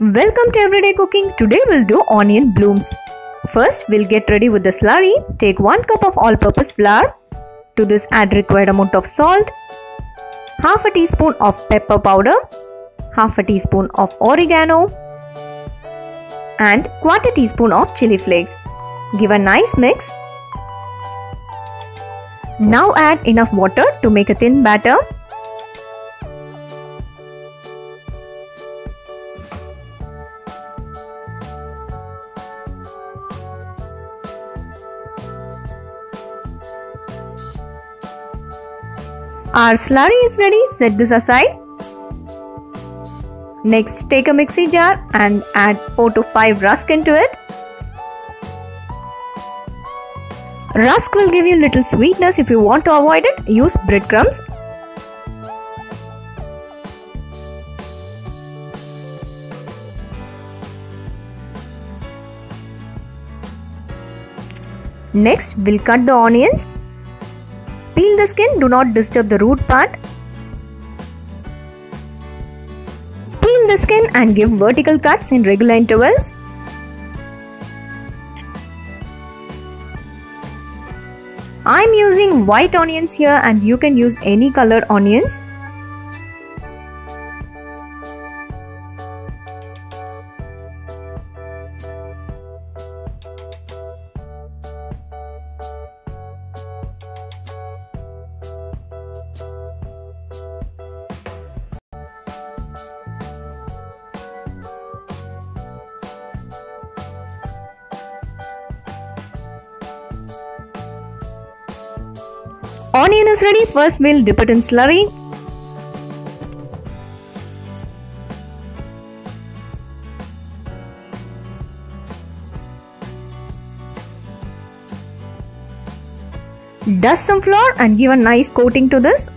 Welcome to Everyday Cooking. Today we'll do onion blooms. First we'll get ready with the slurry. Take 1 cup of all-purpose flour. To this add required amount of salt, half a teaspoon of pepper powder, half a teaspoon of oregano and quarter teaspoon of chili flakes. Give a nice mix. Now add enough water to make a thin batter. Our slurry is ready. Set this aside. Next, take a mixie jar and add 4 to 5 rusk into it. Rusk will give you little sweetness. If you want to avoid it, use breadcrumbs. Next, we'll cut the onions. Peel the skin, do not disturb the root part. Peel the skin and give vertical cuts in regular intervals. I'm using white onions here and you can use any color onions. Onion is ready. First we'll dip it in slurry. Dust some flour and give a nice coating to this.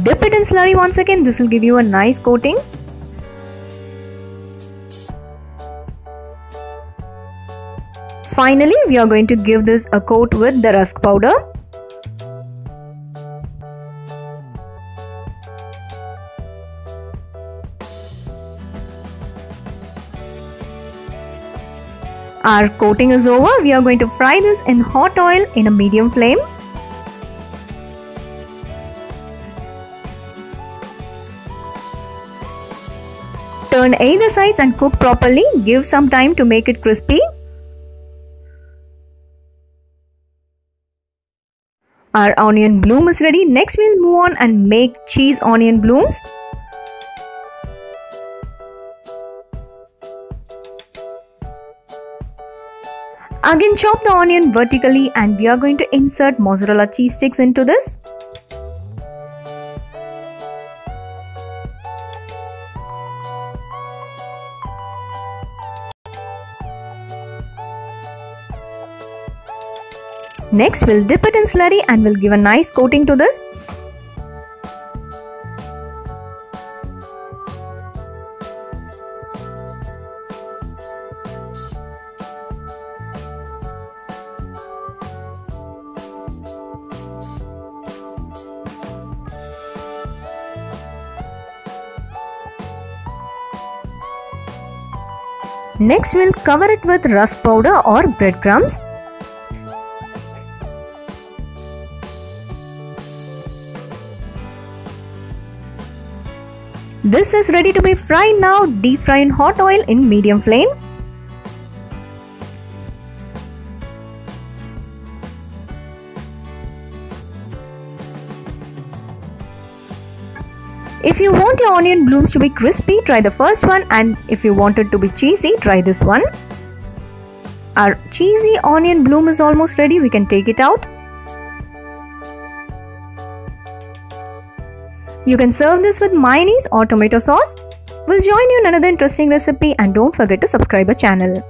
Dip it in slurry once again. This will give you a nice coating. Finally, we are going to give this a coat with the rusk powder. Our coating is over. We are going to fry this in hot oil in a medium flame. Turn either sides and cook properly. Give some time to make it crispy. Our onion bloom is ready. Next we'll move on and make cheese onion blooms. Again chop the onion vertically and we are going to insert mozzarella cheese sticks into this. Next, we'll dip it in slurry and we'll give a nice coating to this. Next, we'll cover it with rusk powder or breadcrumbs. This is ready to be fried now. Deep fry in hot oil in medium flame. If you want your onion blooms to be crispy, try the first one, and if you want it to be cheesy, try this one. Our cheesy onion bloom is almost ready. We can take it out. You can serve this with mayonnaise or tomato sauce. We'll join you in another interesting recipe and don't forget to subscribe our channel.